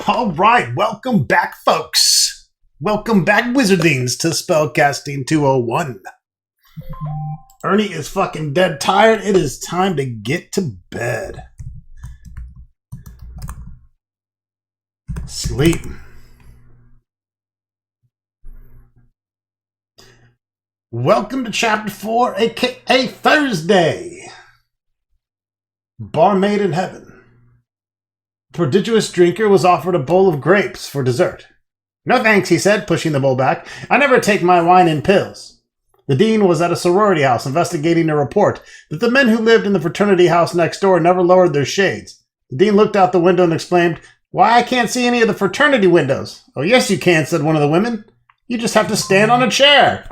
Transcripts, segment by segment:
All right, welcome back, folks. Welcome back, Wizardings, to Spellcasting 201. Ernie is fucking dead tired. It is time to get to bed. Sleep. Welcome to Chapter 4, aka Thursday. Barmaid in Heaven. Prodigious drinker was offered a bowl of grapes for dessert. No thanks, he said, pushing the bowl back. I never take my wine in pills. The dean was at a sorority house investigating a report that the men who lived in the fraternity house next door never lowered their shades. The dean looked out the window and exclaimed, "Why, I can't see any of the fraternity windows." "Oh, yes you can," said one of the women. "You just have to stand on a chair."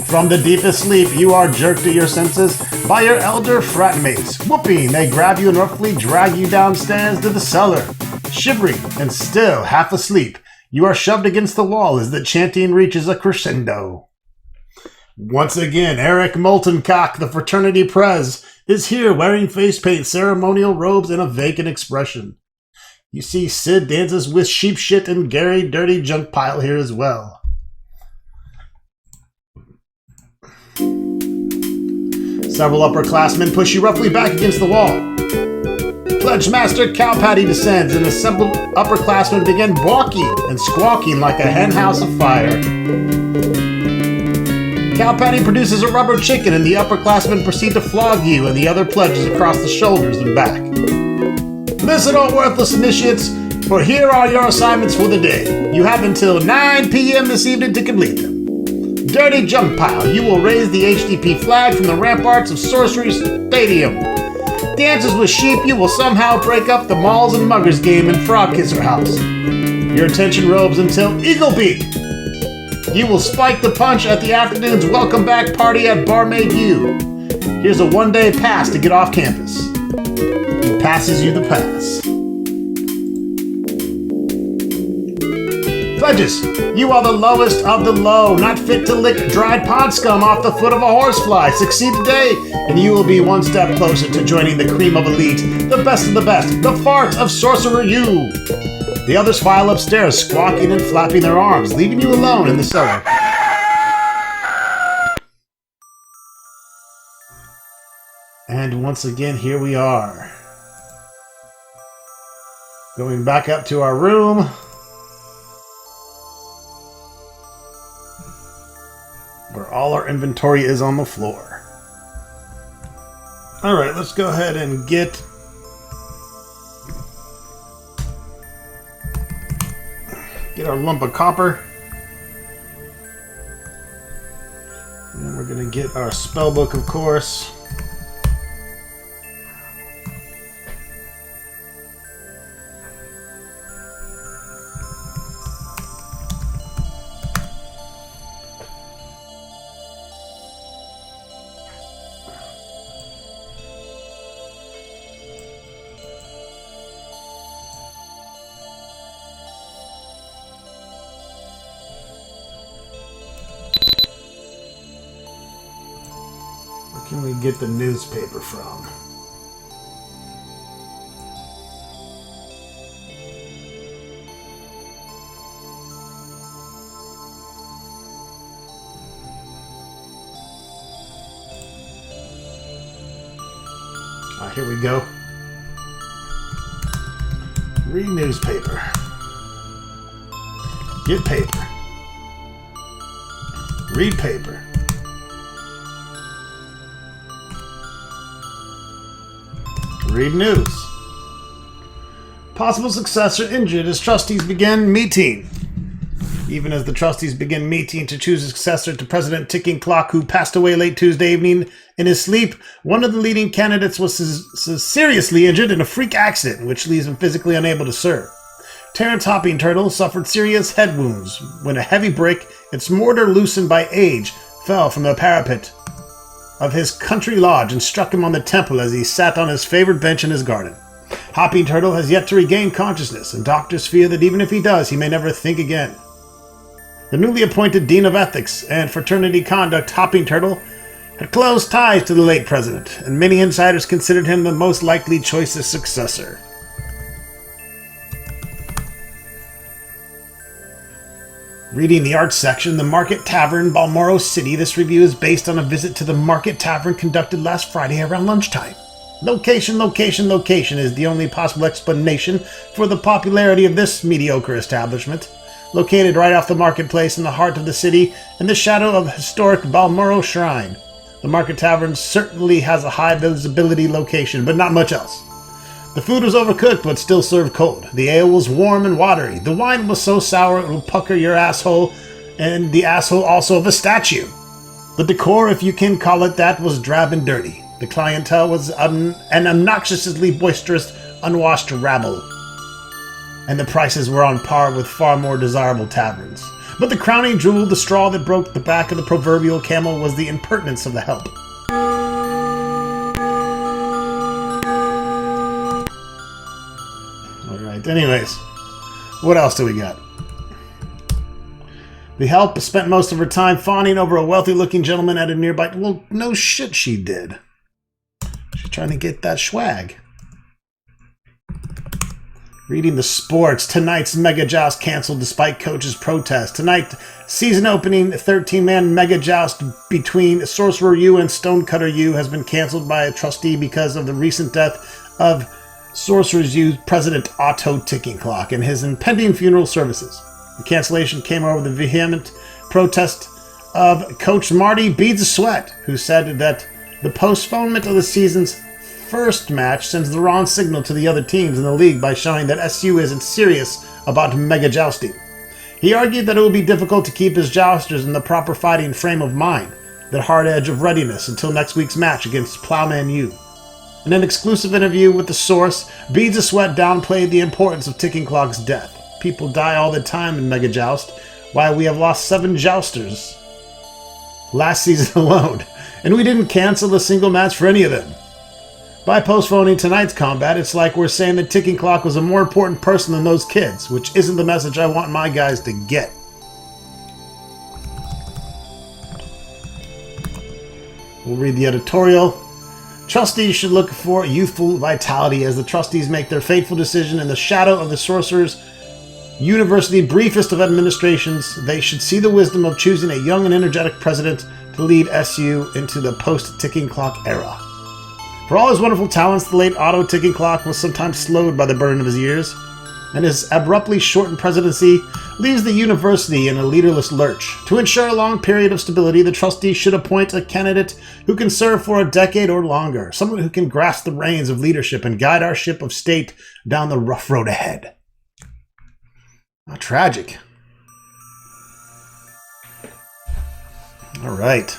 From the deepest sleep, you are jerked to your senses by your elder fratmates. Whooping, they grab you and roughly drag you downstairs to the cellar. Shivering and still half asleep, you are shoved against the wall as the chanting reaches a crescendo. Once again, Eric Moltencock, the fraternity prez, is here wearing face paint, ceremonial robes, and a vacant expression. You see Sid dances with sheep shit and Gary Dirty Junk Pile here as well. Several upperclassmen push you roughly back against the wall. Pledge Master Cow Patty descends, and assembled upperclassmen begin balking and squawking like a henhouse afire. Cow Patty produces a rubber chicken, and the upperclassmen proceed to flog you and the other pledges across the shoulders and back. Listen, all worthless initiates, for here are your assignments for the day. You have until 9 p.m. this evening to complete them. Dirty Junk Pile, you will raise the HDP flag from the ramparts of Sorcerer Stadium. Dances with sheep, you will somehow break up the Malls and Muggers game in Frog Kisser House. Your attention robes until Eagle Beak. You will spike the punch at the afternoon's welcome back party at Barmaid U. Here's a one-day pass to get off campus. He passes you the pass. Pledges, you are the lowest of the low, not fit to lick dried pond scum off the foot of a horsefly. Succeed today, and you will be one step closer to joining the cream of elite, the best of the best, the farts of Sorcerer U. The others file upstairs, squawking and flapping their arms, leaving you alone in the cellar. And once again, here we are. Going back up to our room. Where all our inventory is on the floor. Alright, let's go ahead and get our lump of copper. And we're going to get our spell book, of course. Can we get the newspaper from? Here we go. Read newspaper. Get paper. Read paper. Read news. Possible successor injured as trustees begin meeting. Even as the trustees begin meeting to choose a successor to President Ticking Clock, who passed away late Tuesday evening in his sleep, one of the leading candidates was seriously injured in a freak accident, which leaves him physically unable to serve. Terrence Hopping Turtle suffered serious head wounds when a heavy brick, its mortar loosened by age, fell from the parapet of his country lodge and struck him on the temple as he sat on his favorite bench in his garden. Hopping Turtle has yet to regain consciousness, and doctors fear that even if he does, he may never think again. The newly appointed Dean of Ethics and Fraternity Conduct, Hopping Turtle, had close ties to the late president, and many insiders considered him the most likely choicest successor. Reading the arts section, the Market Tavern, Balmoral City. This review is based on a visit to the Market Tavern conducted last Friday around lunchtime. Location, location, location is the only possible explanation for the popularity of this mediocre establishment. Located right off the marketplace in the heart of the city, in the shadow of historic Balmoral Shrine. The Market Tavern certainly has a high visibility location, but not much else. The food was overcooked, but still served cold. The ale was warm and watery. The wine was so sour it would pucker your asshole, and the asshole also of a statue. The decor, if you can call it that, was drab and dirty. The clientele was an obnoxiously boisterous, unwashed rabble. And the prices were on par with far more desirable taverns. But the crowning jewel, the straw that broke the back of the proverbial camel, was the impertinence of the help. Anyways, what else do we got? The help spent most of her time fawning over a wealthy-looking gentleman at a nearby... Well, no shit she did. She's trying to get that swag. Reading the sports. Tonight's Mega Joust canceled despite coach's protest. Tonight, season opening 13-man Mega Joust between Sorcerer U and Stonecutter U has been canceled by a trustee because of the recent death of Sorcerer's U President Otto Ticking Clock and his impending funeral services. The cancellation came over the vehement protest of Coach Marty Beads of Sweat, who said that the postponement of the season's first match sends the wrong signal to the other teams in the league by showing that SU isn't serious about mega jousting. He argued that it would be difficult to keep his jousters in the proper fighting frame of mind, that hard edge of readiness until next week's match against Plowman U. In an exclusive interview with The Source, Beads of Sweat downplayed the importance of Ticking Clock's death. People die all the time in Mega Joust, while we have lost 7 jousters last season alone, and we didn't cancel a single match for any of them. By postponing tonight's combat, it's like we're saying that Ticking Clock was a more important person than those kids, which isn't the message I want my guys to get. We'll read the editorial. Trustees should look for youthful vitality as the trustees make their fateful decision in the shadow of the Sorcerer's University briefest of administrations. They should see the wisdom of choosing a young and energetic president to lead SU into the post-Ticking Clock era. For all his wonderful talents, the late Otto Ticking Clock was sometimes slowed by the burden of his years, and his abruptly shortened presidency leaves the university in a leaderless lurch. To ensure a long period of stability, the trustees should appoint a candidate who can serve for a decade or longer, someone who can grasp the reins of leadership and guide our ship of state down the rough road ahead. How tragic. All right.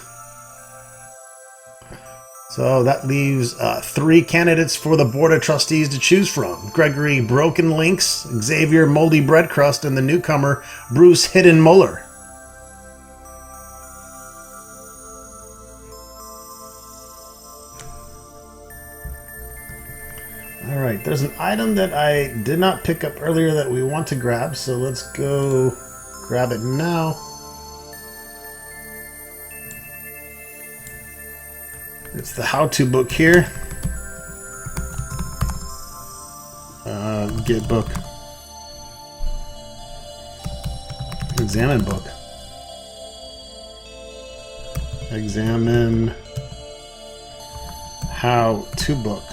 So that leaves 3 candidates for the Board of Trustees to choose from. Gregory Broken Links, Xavier Moldy Breadcrust, and the newcomer Bruce Hidden Muller. Alright, there's an item that I did not pick up earlier that we want to grab, so let's go grab it now. It's the how-to book here. Get book. Examine book. Examine how-to book.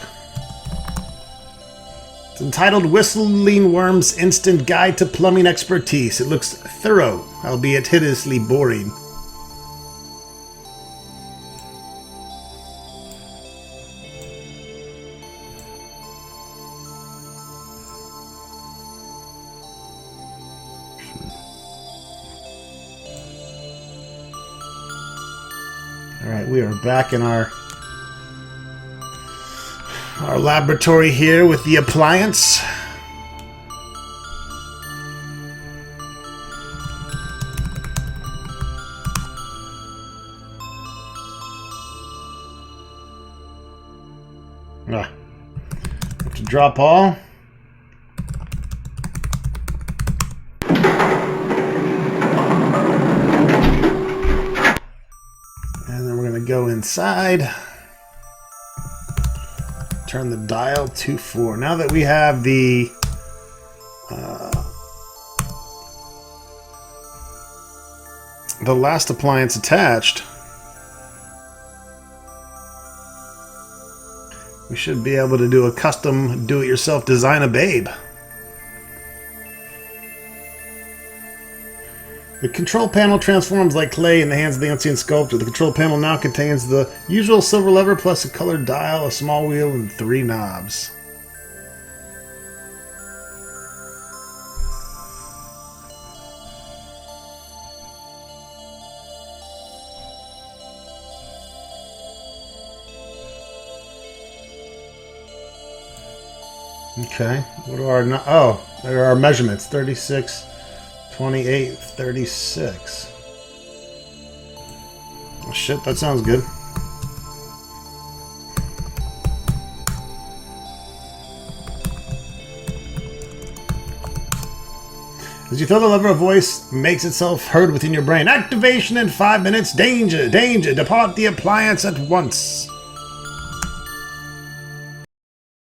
It's entitled Whistling Worm's Instant Guide to Plumbing Expertise. It looks thorough, albeit hideously boring. Alright, we are back in our laboratory here with the Appliance. Have to drop all. go inside. Turn the dial to 4. Now that we have the last appliance attached, we should be able to do a custom do-it-yourself design a babe. The control panel transforms like clay in the hands of the unseen sculptor. The control panel now contains the usual silver lever plus a colored dial, a small wheel, and 3 knobs. Okay, what are our... Oh, there are our measurements. 36... 28, 36. Oh shit, that sounds good. As you throw the lever, a voice makes itself heard within your brain. Activation in 5 minutes. Danger, danger. Depart the appliance at once.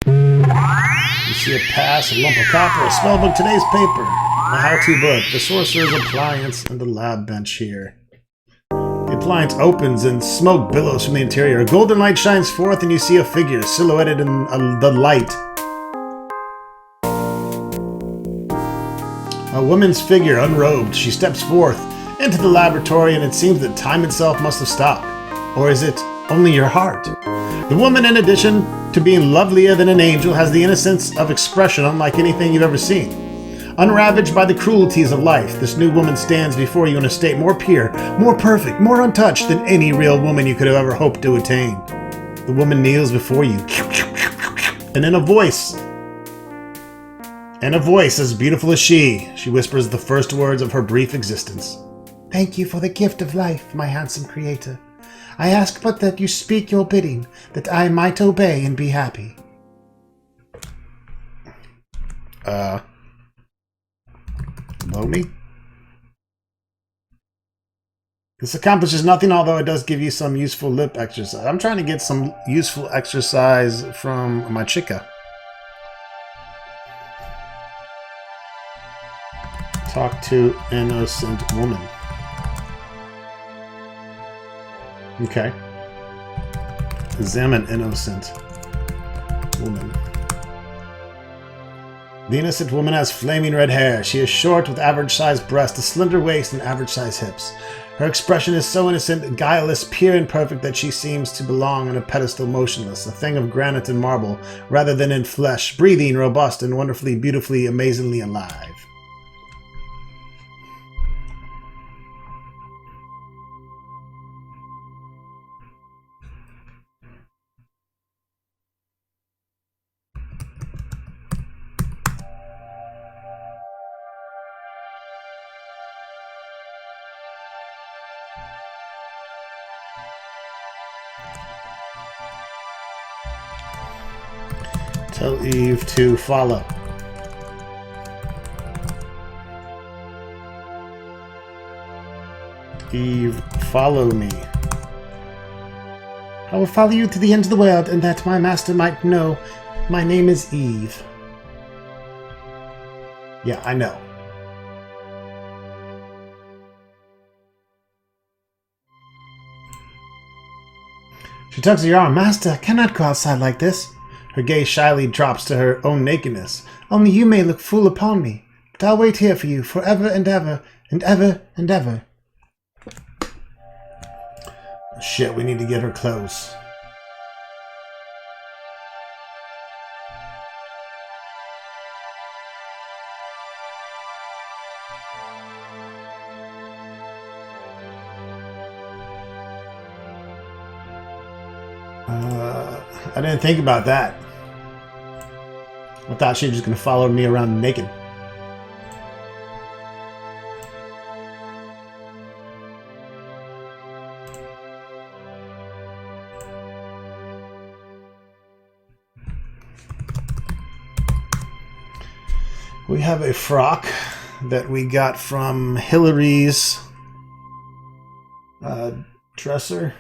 You see a pass, a lump of copper, a spellbook, today's paper. A how-to book, the Sorcerer's Appliance, and the lab bench here. The appliance opens and smoke billows from the interior. A golden light shines forth and you see a figure silhouetted in the light. A woman's figure, unrobed. She steps forth into the laboratory and it seems that time itself must have stopped. Or is it only your heart? The woman, in addition to being lovelier than an angel, has the innocence of expression unlike anything you've ever seen. Unravaged by the cruelties of life, this new woman stands before you in a state more pure, more perfect, more untouched than any real woman you could have ever hoped to attain. The woman kneels before you, and in a voice as beautiful as she whispers the first words of her brief existence. Thank you for the gift of life, my handsome creator. I ask but that you speak your bidding, that I might obey and be happy. Blow me? This accomplishes nothing, although it does give you some useful lip exercise. I'm trying to get some useful exercise from my chica. Talk to innocent woman. Okay. Examine innocent woman. The innocent woman has flaming red hair. She is short with average-sized breasts, a slender waist, and average-sized hips. Her expression is so innocent, guileless, pure, and perfect that she seems to belong on a pedestal motionless, a thing of granite and marble, rather than in flesh, breathing, robust, and wonderfully, beautifully, amazingly alive. Tell Eve to follow. Eve, follow me. I will follow you to the end of the world, and that my master might know my name is Eve. Yeah, I know. She tugs at your arm. Master, I cannot go outside like this. Her gaze shyly drops to her own nakedness. Only you may look full upon me, but I'll wait here for you forever and ever, and ever and ever. Shit, we need to get her clothes. I didn't think about that. I thought she was just going to follow me around naked. We have a frock that we got from Hillary's dresser.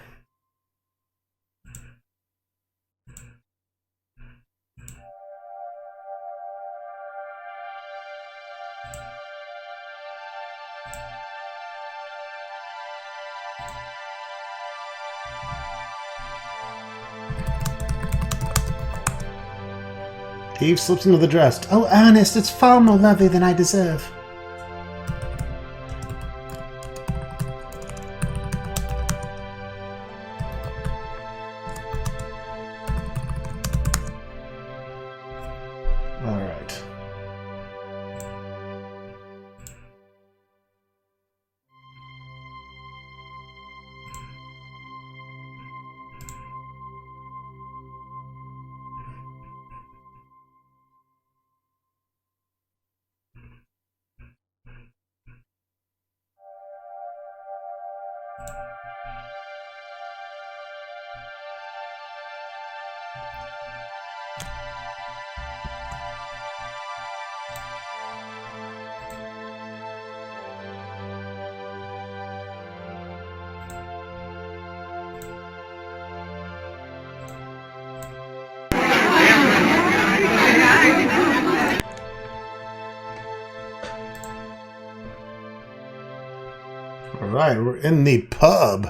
Eve slips into the dress. Oh, Ernest, it's far more lovely than I deserve. All right. All right, we're in the pub.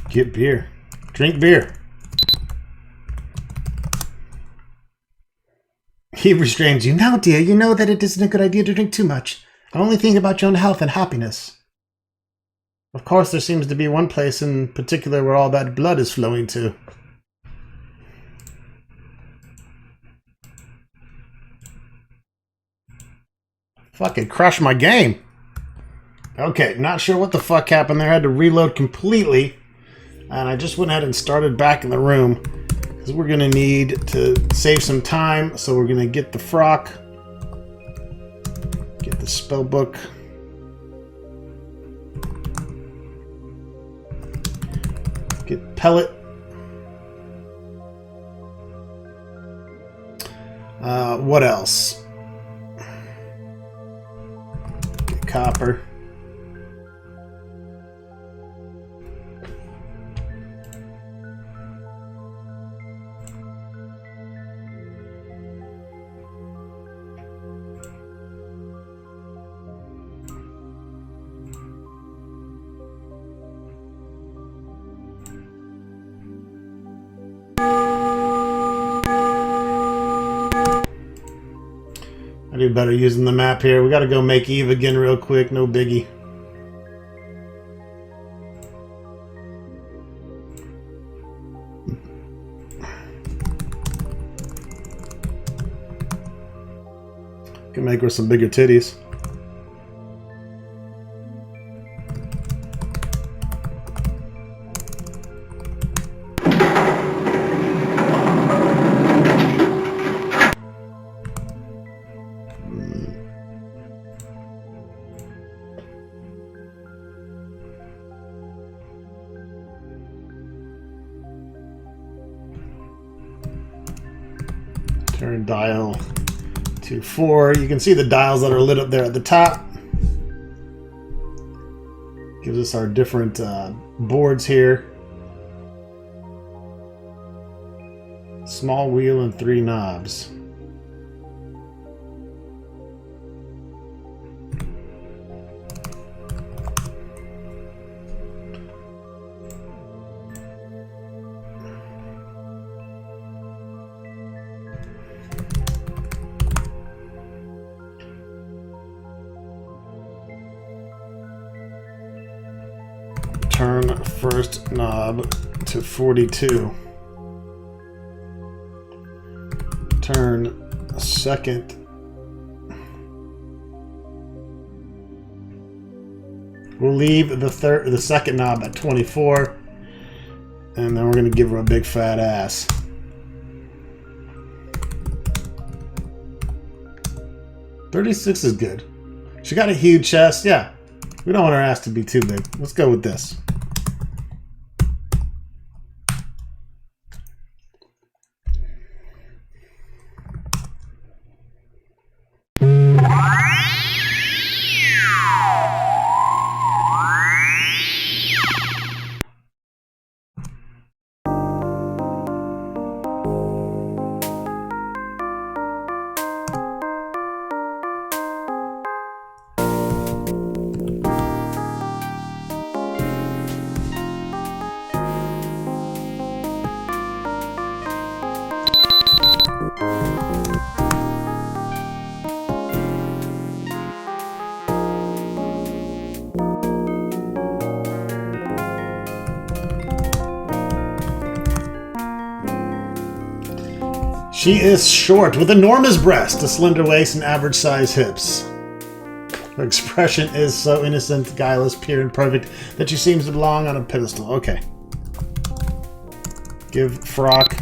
Get beer. Drink beer. He restrains you. Now, dear, you know that it isn't a good idea to drink too much. I only think about your own health and happiness. Of course, there seems to be one place in particular where all that blood is flowing to. Fucking crush my game. Okay, not sure what the fuck happened there. I had to reload completely. And I just went ahead and started back in the room. Because we're going to need to save some time. So we're going to get the frock. Get the spell book. Get pellet. What else? Get copper. I do better using the map here. We gotta go make Eve again real quick. No biggie. Can make her some bigger titties. Turn dial to 4. You can see the dials that are lit up there at the top. Gives us our different boards here. Small wheel and 3 knobs. Turn first knob to 42. Turn second. We'll leave the second knob at 24, and then we're going to give her a big fat ass. 36 is good. She got a huge chest. Yeah, we don't want her ass to be too big. Let's go with this. She is short, with enormous breasts, a slender waist, and average-sized hips. Her expression is so innocent, guileless, pure, and perfect that she seems to belong on a pedestal. Okay. Give frock.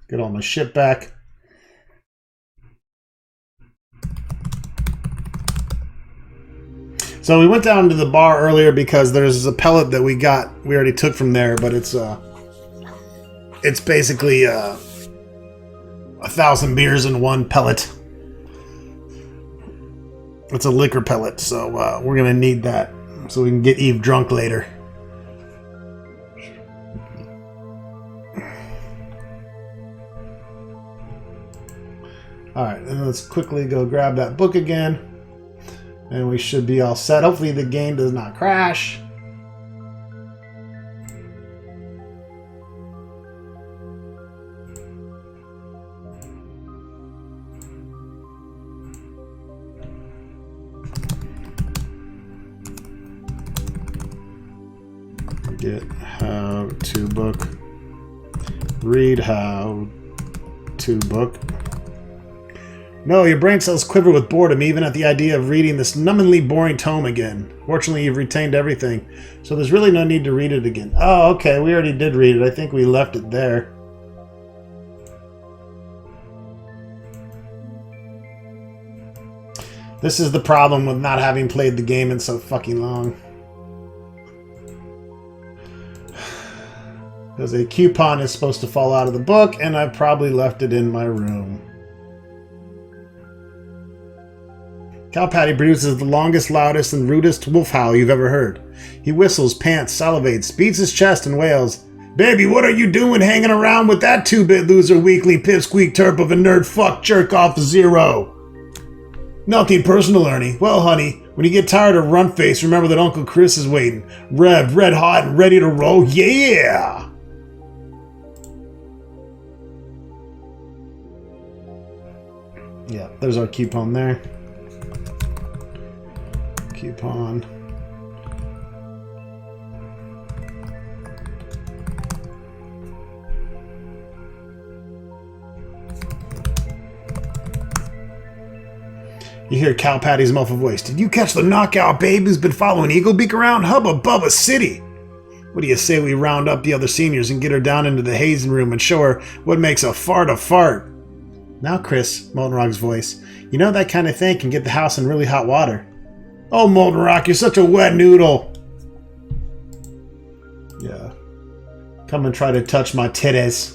Get all my shit back. So we went down to the bar earlier because there's a pellet that we already took from there, but it's basically 1,000 beers in one pellet. It's a liquor pellet, so we're gonna need that so we can get Eve drunk later. Alright, and let's quickly go grab that book again. And we should be all set. Hopefully the game does not crash. Get how to book. Read how to book. No, your brain cells quiver with boredom even at the idea of reading this numbingly boring tome again. Fortunately, you've retained everything, so there's really no need to read it again. Oh, okay, we already did read it. I think we left it there. This is the problem with not having played the game in so fucking long. Because a coupon is supposed to fall out of the book, and I probably left it in my room. Cow Patty produces the longest, loudest, and rudest wolf howl you've ever heard. He whistles, pants, salivates, beats his chest, and wails, "Baby, what are you doing hanging around with that two-bit loser weekly pipsqueak terp of a nerd fuck jerk off zero? Nothing personal, Ernie. Well, honey, when you get tired of run face, remember that Uncle Chris is waiting. Revved, red hot, and ready to roll. Yeah!" Yeah, there's our coupon there. Coupon. You hear Cow Patty's muffled voice. "Did you catch the knockout babe who's been following Eaglebeak around? Hubba Bubba City! What do you say we round up the other seniors and get her down into the hazing room and show her what makes a fart? Now, Chris," Molten Rock's voice, "you know that kind of thing can get the house in really hot water." "Oh, Molten Rock, you're such a wet noodle." Yeah. Come and try to touch my titties.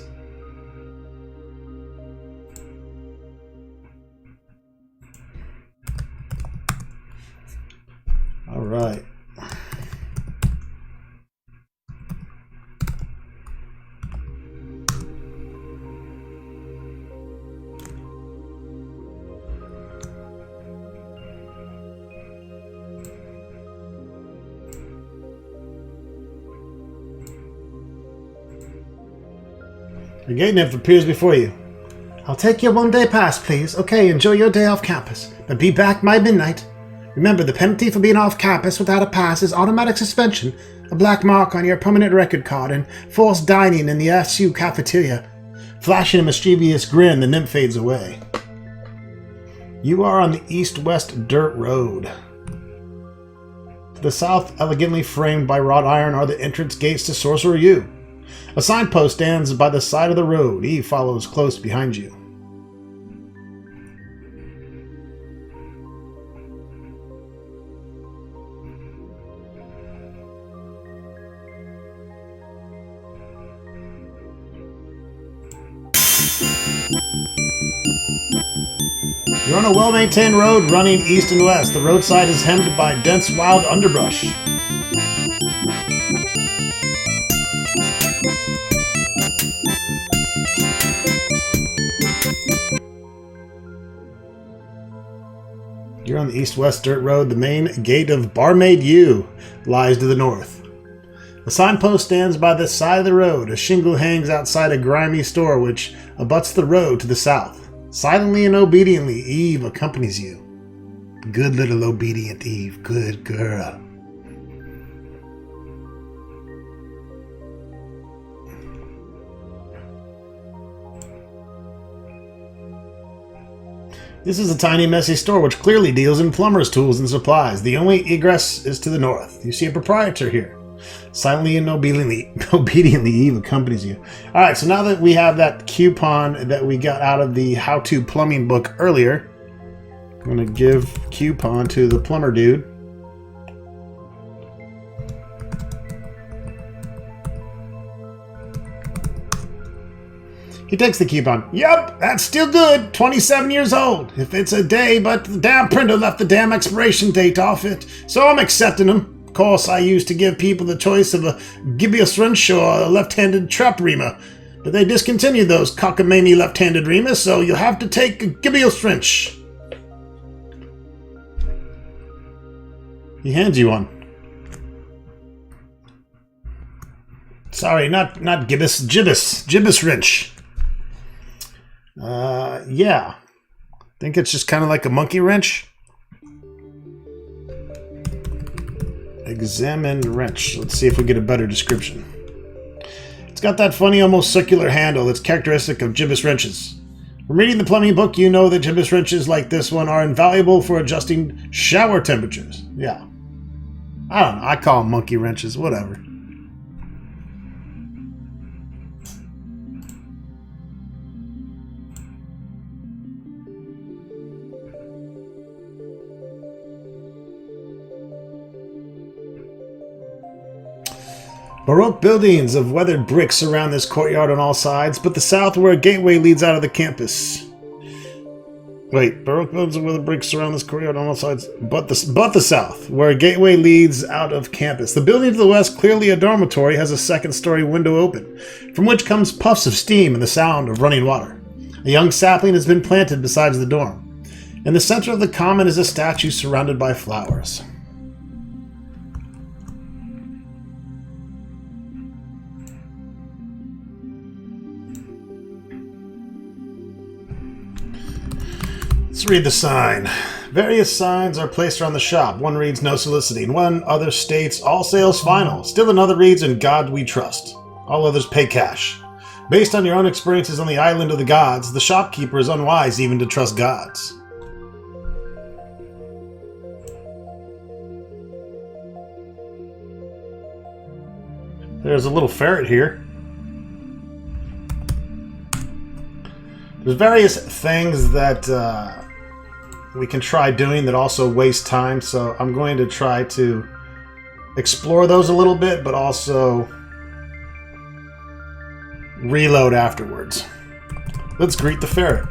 All right. Your gate nymph appears before you. "I'll take your one-day pass, please. Okay, enjoy your day off campus, but be back by midnight. Remember, the penalty for being off campus without a pass is automatic suspension, a black mark on your permanent record card, and forced dining in the FSU cafeteria." Flashing a mischievous grin, the nymph fades away. You are on the east-west dirt road. To the south, elegantly framed by wrought iron, are the entrance gates to Sorcerer U. A signpost stands by the side of the road. Eve follows close behind you. You're on a well-maintained road running east and west. The roadside is hemmed by dense wild underbrush. You're on the east-west dirt road. The main gate of Barmaid U lies to the north. A signpost stands by the side of the road. A shingle hangs outside a grimy store which abuts the road to the south. Silently and obediently, Eve accompanies you. Good little obedient Eve. Good girl. This is a tiny, messy store which clearly deals in plumber's tools and supplies. The only egress is to the north. You see a proprietor here. Silently and obediently Eve accompanies you. Alright, so now that we have that coupon that we got out of the how-to plumbing book earlier, I'm going to give coupon to the plumber dude. He takes the coupon. Yup, that's still good. 27 years old. If it's a day, but the damn printer left the damn expiration date off it. So I'm accepting them. Of course, I used to give people the choice of a gibbous wrench or a left-handed trap reamer. But they discontinued those cockamamie left-handed reamers, so you'll have to take a gibbous wrench. He hands you one. Sorry, not gibbous, gibbous wrench. Yeah. I think it's just kind of like a monkey wrench. Examine wrench. Let's see if we get a better description. It's got that funny, almost circular handle that's characteristic of gibbous wrenches. From reading the plumbing book, you know that gibbous wrenches like this one are invaluable for adjusting shower temperatures. Yeah. I don't know. I call them monkey wrenches. Whatever. Baroque buildings of weathered brick surround this courtyard on all sides, but the south, where a gateway leads out of the campus. Wait, Baroque buildings of weathered brick surround this courtyard on all sides, but the south, where a gateway leads out of campus. The building to the west, clearly a dormitory, has a second-story window open, from which comes puffs of steam and the sound of running water. A young sapling has been planted beside the dorm. In the center of the common is a statue surrounded by flowers. Let's read the sign. Various signs are placed around the shop. One reads, no soliciting. One other states, all sales final. Still another reads, in God we trust. All others pay cash. Based on your own experiences on the island of the gods, the shopkeeper is unwise even to trust gods. There's a little ferret here. There's various things that we can try doing that also waste time, so I'm going to try to explore those a little bit, but also reload afterwards. Let's greet the ferret.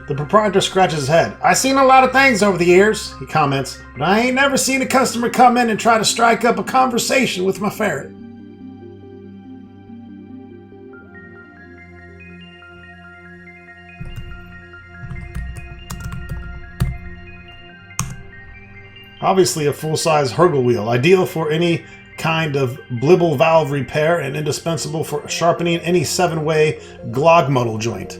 The proprietor scratches his head. "I've seen a lot of things over the years," he comments, "but I ain't never seen a customer come in and try to strike up a conversation with my ferret." Obviously a full-size Hergel wheel, ideal for any kind of blibble valve repair and indispensable for sharpening any 7-way glog muddle joint.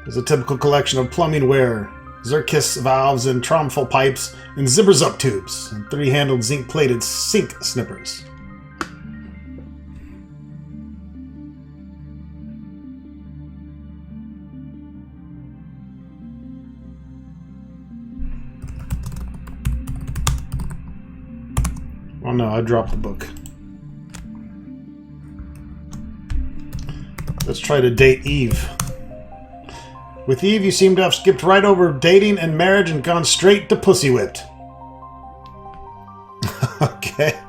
There's a typical collection of plumbing ware, Zirkis valves and tromful pipes and zippers-up tubes, and 3-handled zinc-plated sink snippers. Oh no, I dropped the book. Let's try to date Eve. With Eve, you seem to have skipped right over dating and marriage and gone straight to pussy whipped. Okay.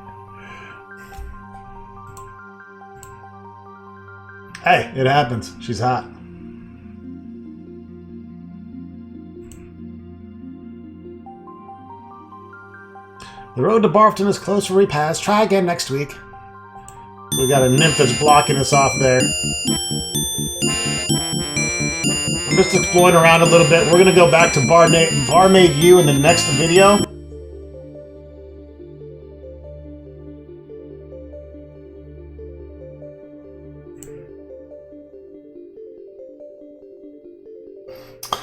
Hey, it happens. She's hot. The road to Barfton is closed for repass. Try again next week. We got a nymph that's blocking us off there. I'm just exploring around a little bit. We're going to go back to Barmaid U in the next video.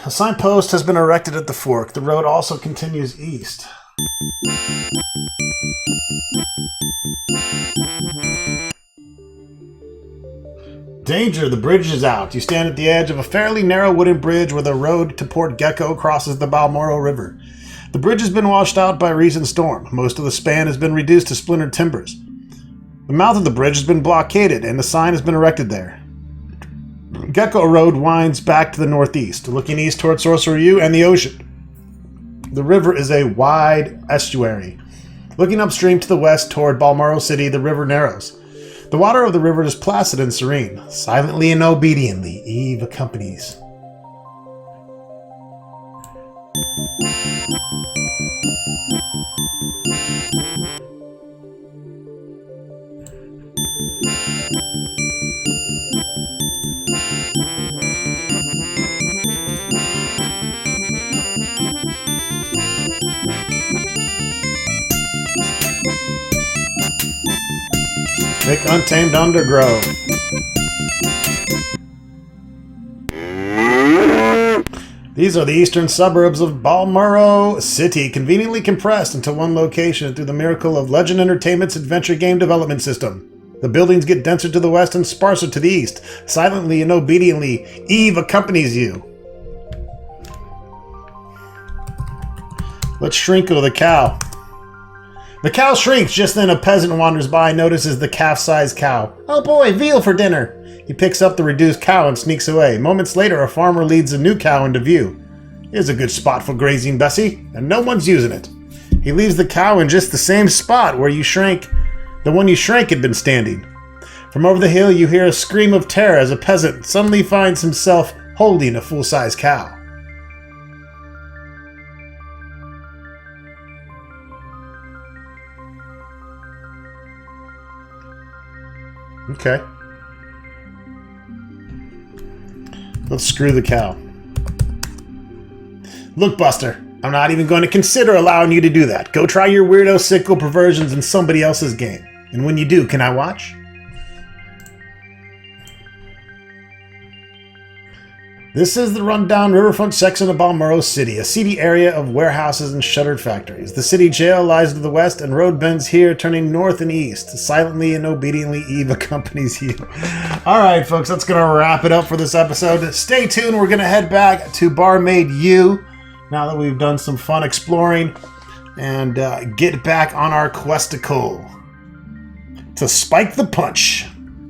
A signpost has been erected at the fork. The road also continues east. Danger, the bridge is out. You stand at the edge of a fairly narrow wooden bridge where the road to Port Gecko crosses the Balmoral River. The bridge has been washed out by a recent storm. Most of the span has been reduced to splintered timbers. The mouth of the bridge has been blockaded, and a sign has been erected there. Gecko Road winds back to the northeast, looking east toward Sorcerer U and the ocean. The river is a wide estuary. Looking upstream to the west toward Balmoral City, the river narrows. The water of the river is placid and serene. Silently and obediently, Eve accompanies. Make Untamed Undergrowth. These are the eastern suburbs of Balmoral City, conveniently compressed into one location through the miracle of Legend Entertainment's adventure game development system. The buildings get denser to the west and sparser to the east. Silently and obediently, Eve accompanies you. Let's Shrinkle the cow. The cow shrinks. Just then a peasant wanders by and notices the calf-sized cow. Oh boy, veal for dinner! He picks up the reduced cow and sneaks away. Moments later, a farmer leads a new cow into view. Here's a good spot for grazing, Bessie, and no one's using it. He leaves the cow in just the same spot where the one you shrank had been standing. From over the hill, you hear a scream of terror as a peasant suddenly finds himself holding a full-size cow. Okay. Let's screw the cow. Look, Buster, I'm not even going to consider allowing you to do that. Go try your weirdo sickle perversions in somebody else's game. And when you do, can I watch? This is the rundown riverfront section of Balmoral City, a seedy area of warehouses and shuttered factories. The city jail lies to the west, and road bends here, turning north and east. Silently and obediently, Eve accompanies you. All right, folks, that's going to wrap it up for this episode. Stay tuned. We're going to head back to Barmaid U now that we've done some fun exploring and get back on our questicle to spike the punch.